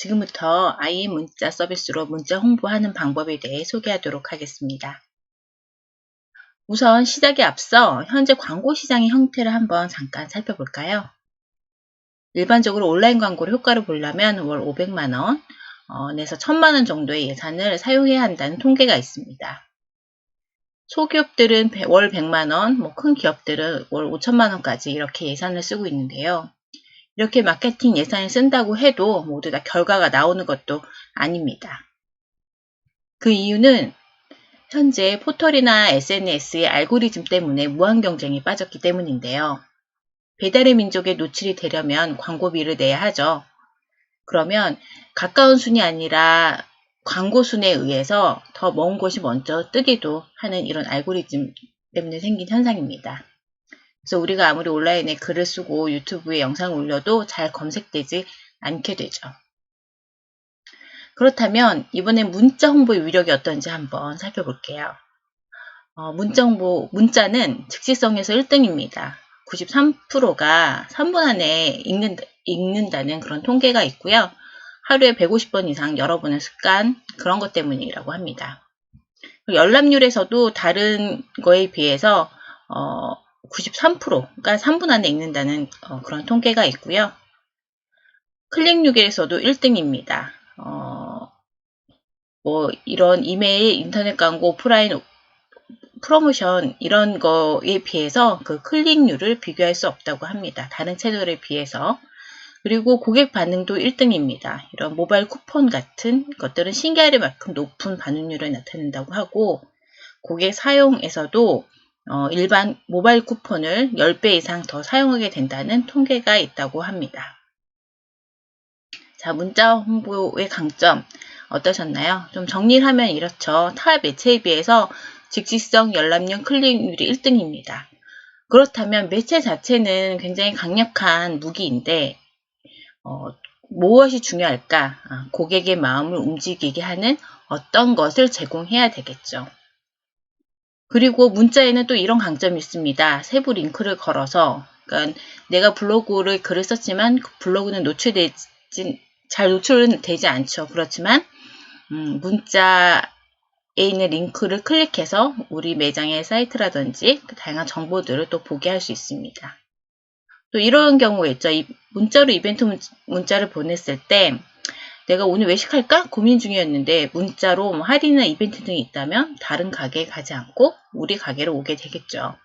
지금부터 IM 문자 서비스로 문자 홍보하는 방법에 대해 소개하도록 하겠습니다. 우선 시작에 앞서 현재 광고 시장의 형태를 한번 잠깐 살펴볼까요? 일반적으로 온라인 광고를 효과를 보려면 월 500만원 내서 1000만원 정도의 예산을 사용해야 한다는 통계가 있습니다. 소기업들은 월 100만원, 큰 기업들은 월 5천만원까지 이렇게 예산을 쓰고 있는데요. 이렇게 마케팅 예산을 쓴다고 해도 모두 다 결과가 나오는 것도 아닙니다. 그 이유는 현재 포털이나 SNS의 알고리즘 때문에 무한 경쟁이 빠졌기 때문인데요. 배달의 민족에 노출이 되려면 광고비를 내야 하죠. 그러면 가까운 순이 아니라 광고 순에 의해서 더 먼 곳이 먼저 뜨기도 하는 이런 알고리즘 때문에 생긴 현상입니다. 그래서 우리가 아무리 온라인에 글을 쓰고 유튜브에 영상을 올려도 잘 검색되지 않게 되죠. 그렇다면 이번엔 문자 홍보의 위력이 어떤지 한번 살펴볼게요. 문자는 즉시성에서 1등입니다. 93%가 3분 안에 읽는다는 그런 통계가 있고요. 하루에 150번 이상 열어보는 습관, 그런 것 때문이라고 합니다. 열람률에서도 다른 거에 비해서 93%가 3분 안에 읽는다는 그런 통계가 있고요. 클릭률에서도 1등입니다. 이런 이메일, 인터넷 광고, 오프라인 프로모션 이런 거에 비해서 그 클릭률을 비교할 수 없다고 합니다. 다른 채널에 비해서. 그리고 고객 반응도 1등입니다. 이런 모바일 쿠폰 같은 것들은 신기하리 만큼 높은 반응률을 나타낸다고 하고, 고객 사용에서도 일반 모바일 쿠폰을 10배 이상 더 사용하게 된다는 통계가 있다고 합니다. 자, 문자 홍보의 강점 어떠셨나요? 좀 정리를 하면 이렇죠. 타 매체에 비해서 즉시성, 열람률, 클릭률이 1등입니다. 그렇다면 매체 자체는 굉장히 강력한 무기인데 무엇이 중요할까? 고객의 마음을 움직이게 하는 어떤 것을 제공해야 되겠죠. 그리고 문자에는 또 이런 강점이 있습니다. 세부 링크를 걸어서, 그러니까 내가 블로그를 글을 썼지만 그 블로그는 잘 노출은 되지 않죠. 그렇지만 문자에 있는 링크를 클릭해서 우리 매장의 사이트라든지 다양한 정보들을 또 보게 할 수 있습니다. 또 이런 경우가 있죠. 문자로 이벤트 문자를 보냈을 때 내가 오늘 외식할까? 고민 중이었는데 문자로 할인이나 이벤트 등이 있다면 다른 가게에 가지 않고 우리 가게로 오게 되겠죠.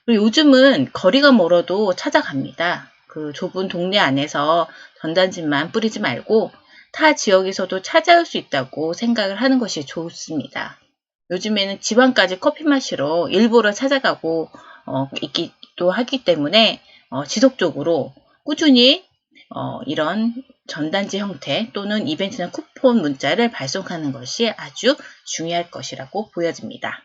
그리고 요즘은 거리가 멀어도 찾아갑니다. 그 좁은 동네 안에서 전단지만 뿌리지 말고 타 지역에서도 찾아올 수 있다고 생각을 하는 것이 좋습니다. 요즘에는 지방까지 커피 마시러 일부러 찾아가고 있기도 하기 때문에 지속적으로 꾸준히 이런 전단지 형태 또는 이벤트나 쿠폰 문자를 발송하는 것이 아주 중요할 것이라고 보여집니다.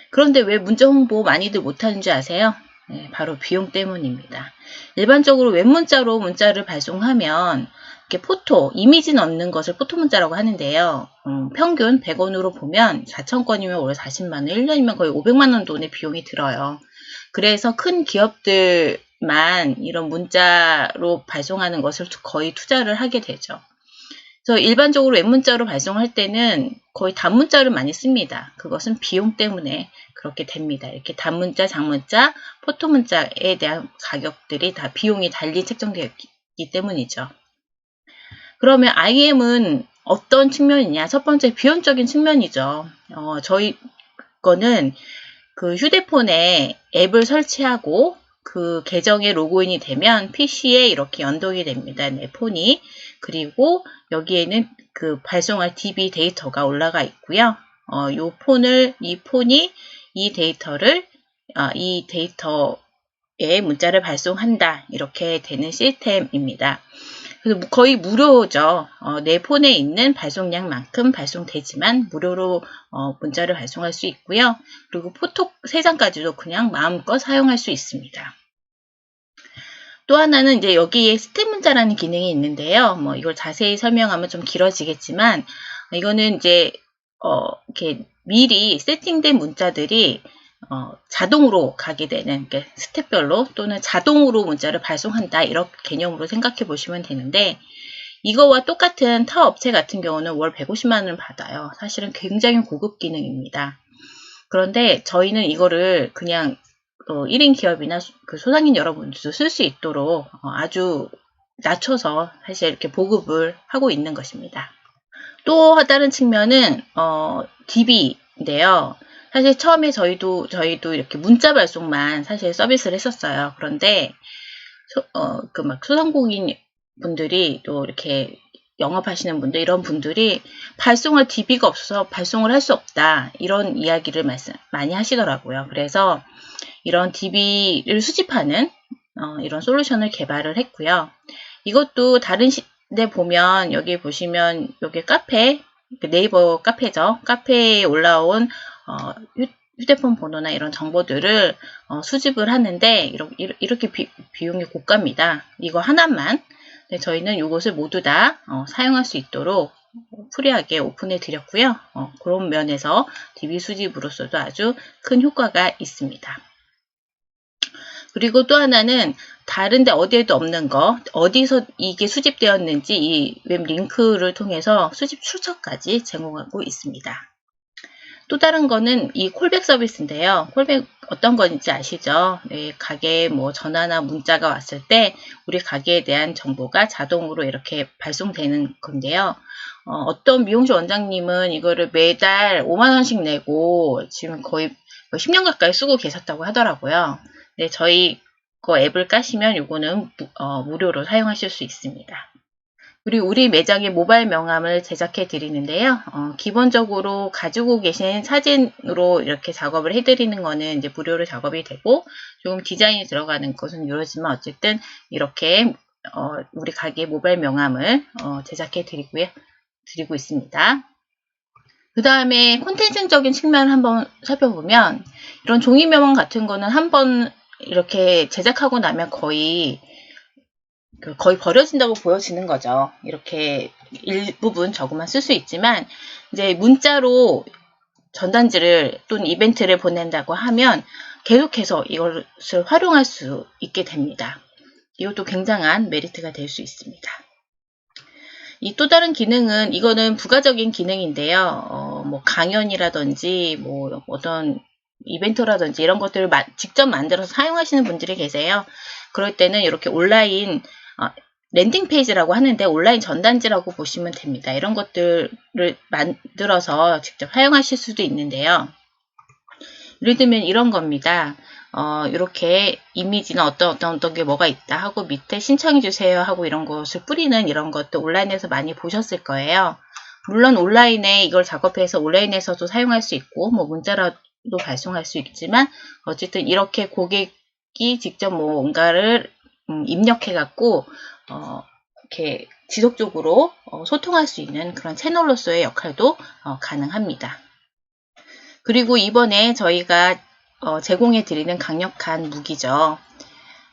그런데 왜 문자 홍보 많이들 못하는 줄 아세요? 네, 바로 비용 때문입니다. 일반적으로 웹문자로 문자를 발송하면 이렇게 포토, 이미지 넣는 것을 포토 문자라고 하는데요. 평균 100원으로 보면 4,000건이면 월 40만원, 1년이면 거의 500만원 돈의 비용이 들어요. 그래서 큰 기업들만 이런 문자로 발송하는 것을 거의 투자를 하게 되죠. 그래서 일반적으로 웹문자로 발송할 때는 거의 단문자를 많이 씁니다. 그것은 비용 때문에 그렇게 됩니다. 이렇게 단문자, 장문자, 포토문자에 대한 가격들이 다 비용이 달리 책정되었기 때문이죠. 그러면 IM은 어떤 측면이냐? 첫 번째 비용적인 측면이죠. 저희 거는 그 휴대폰에 앱을 설치하고 그 계정에 로그인이 되면 PC에 이렇게 연동이 됩니다. 내 폰이. 그리고 여기에는 그 발송할 DB 데이터가 올라가 있고요. 이 폰이 이 데이터에 문자를 발송한다. 이렇게 되는 시스템입니다. 그래서 거의 무료죠. 내 폰에 있는 발송량만큼 발송되지만 무료로 문자를 발송할 수 있고요. 그리고 포토 3장까지도 그냥 마음껏 사용할 수 있습니다. 또 하나는 이제 여기에 스텝 문자라는 기능이 있는데요. 이걸 자세히 설명하면 좀 길어지겠지만 이거는 이제 이렇게 미리 세팅된 문자들이 자동으로 가게 되는 스텝별로 또는 자동으로 문자를 발송한다 이런 개념으로 생각해 보시면 되는데 이거와 똑같은 타 업체 같은 경우는 월 150만 원을 받아요. 사실은 굉장히 고급 기능입니다. 그런데 저희는 이거를 그냥 1인 기업이나 그 소상인 여러분들도 쓸 수 있도록 아주 낮춰서 사실 이렇게 보급을 하고 있는 것입니다. 또 다른 측면은 DB인데요. 사실 처음에 저희도 이렇게 문자 발송만 사실 서비스를 했었어요. 그런데 그 막 소상공인 분들이 또 이렇게 영업하시는 분들 이런 분들이 발송할 DB가 없어서 발송을 할 수 없다 이런 이야기를 많이 하시더라고요. 그래서 이런 DB를 수집하는 이런 솔루션을 개발을 했고요. 이것도 다른 데 보면 여기 보시면 여기 카페 네이버 카페죠. 카페에 올라온 휴대폰 번호나 이런 정보들을 수집을 하는데 이렇게 비용이 고가입니다. 이거 하나만. 네, 저희는 이것을 모두 다 사용할 수 있도록 프리하게 오픈해 드렸고요. 그런 면에서 DB 수집으로서도 아주 큰 효과가 있습니다. 그리고 또 하나는 다른데 어디에도 없는 거, 어디서 이게 수집되었는지 이 웹 링크를 통해서 수집 출처까지 제공하고 있습니다. 또 다른 거는 이 콜백 서비스인데요. 콜백 어떤 건지 아시죠? 네, 가게에 뭐 전화나 문자가 왔을 때 우리 가게에 대한 정보가 자동으로 이렇게 발송되는 건데요. 어떤 미용실 원장님은 이거를 매달 5만 원씩 내고 지금 거의 10년 가까이 쓰고 계셨다고 하더라고요. 네, 저희 그 앱을 까시면 이거는 무료로 사용하실 수 있습니다. 그리고 우리 매장의 모바일 명함을 제작해 드리는데요. 기본적으로 가지고 계신 사진으로 이렇게 작업을 해드리는 거는 이제 무료로 작업이 되고 조금 디자인이 들어가는 것은 이러지만 어쨌든 이렇게 우리 가게 모바일 명함을 제작해 드리고 있습니다. 그 다음에 콘텐츠적인 측면을 한번 살펴보면 이런 종이 명함 같은 거는 한번 이렇게 제작하고 나면 거의 버려진다고 보여지는 거죠. 이렇게 일부분 저것만 쓸 수 있지만 이제 문자로 전단지를 또는 이벤트를 보낸다고 하면 계속해서 이것을 활용할 수 있게 됩니다. 이것도 굉장한 메리트가 될 수 있습니다. 이 또 다른 기능은 이거는 부가적인 기능인데요. 뭐 강연이라든지 뭐 어떤 이벤트라든지 이런 것들을 직접 만들어서 사용하시는 분들이 계세요. 그럴 때는 이렇게 온라인 랜딩 페이지라고 하는데 온라인 전단지라고 보시면 됩니다. 이런 것들을 만들어서 직접 사용하실 수도 있는데요. 예를 들면 이런 겁니다. 이렇게 이미지나 어떤 게 뭐가 있다 하고 밑에 신청해 주세요 하고 이런 것을 뿌리는 이런 것도 온라인에서 많이 보셨을 거예요. 물론 온라인에 이걸 작업해서 온라인에서도 사용할 수 있고 뭐 문자라도 발송할 수 있지만 어쨌든 이렇게 고객이 직접 뭔가를 입력해 갖고 이렇게 지속적으로 소통할 수 있는 그런 채널로서의 역할도 가능합니다. 그리고 이번에 저희가 제공해 드리는 강력한 무기죠.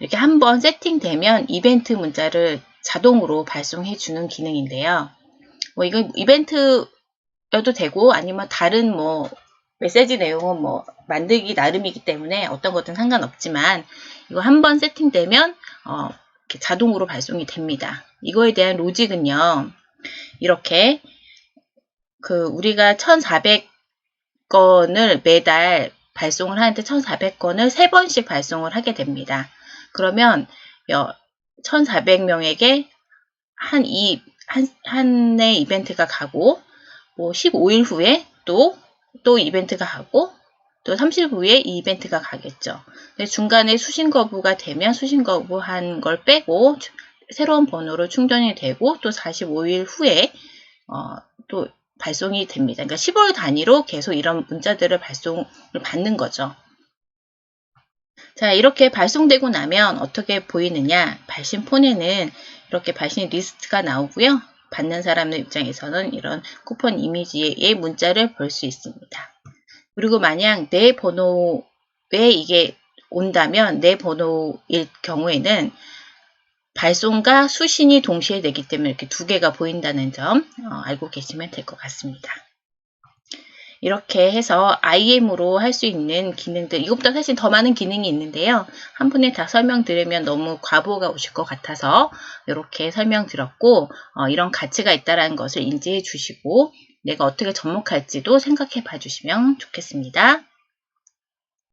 이렇게 한번 세팅되면 이벤트 문자를 자동으로 발송해 주는 기능인데요. 뭐 이건 이벤트여도 되고 아니면 다른 뭐 메시지 내용은 뭐 만들기 나름이기 때문에 어떤 것든 상관없지만 이거 한번 세팅되면 이렇게 자동으로 발송이 됩니다. 이거에 대한 로직은요. 이렇게 우리가 1,400건을 매달 발송을 하는데 1,400건을 3번씩 발송을 하게 됩니다. 그러면 1,400명에게 한 해 이벤트가 가고 뭐 15일 후에 또 이벤트가 가고 또 30일 후에 이 이벤트가 가겠죠. 근데 중간에 수신 거부가 되면 수신 거부한 걸 빼고 새로운 번호로 충전이 되고 또 45일 후에 또 발송이 됩니다. 그러니까 15일 단위로 계속 이런 문자들을 발송을 받는 거죠. 자, 이렇게 발송되고 나면 어떻게 보이느냐? 발신폰에는 이렇게 발신 리스트가 나오고요. 받는 사람의 입장에서는 이런 쿠폰 이미지의 문자를 볼 수 있습니다. 그리고 만약 내 번호에 이게 온다면 내 번호일 경우에는 발송과 수신이 동시에 되기 때문에 이렇게 두 개가 보인다는 점 알고 계시면 될 것 같습니다. 이렇게 해서 IM으로 할 수 있는 기능들, 이것보다 사실 더 많은 기능이 있는데요. 한 분에 다 설명드리면 너무 과부가 오실 것 같아서 이렇게 설명드렸고, 이런 가치가 있다는 것을 인지해 주시고 내가 어떻게 접목할지도 생각해 봐 주시면 좋겠습니다.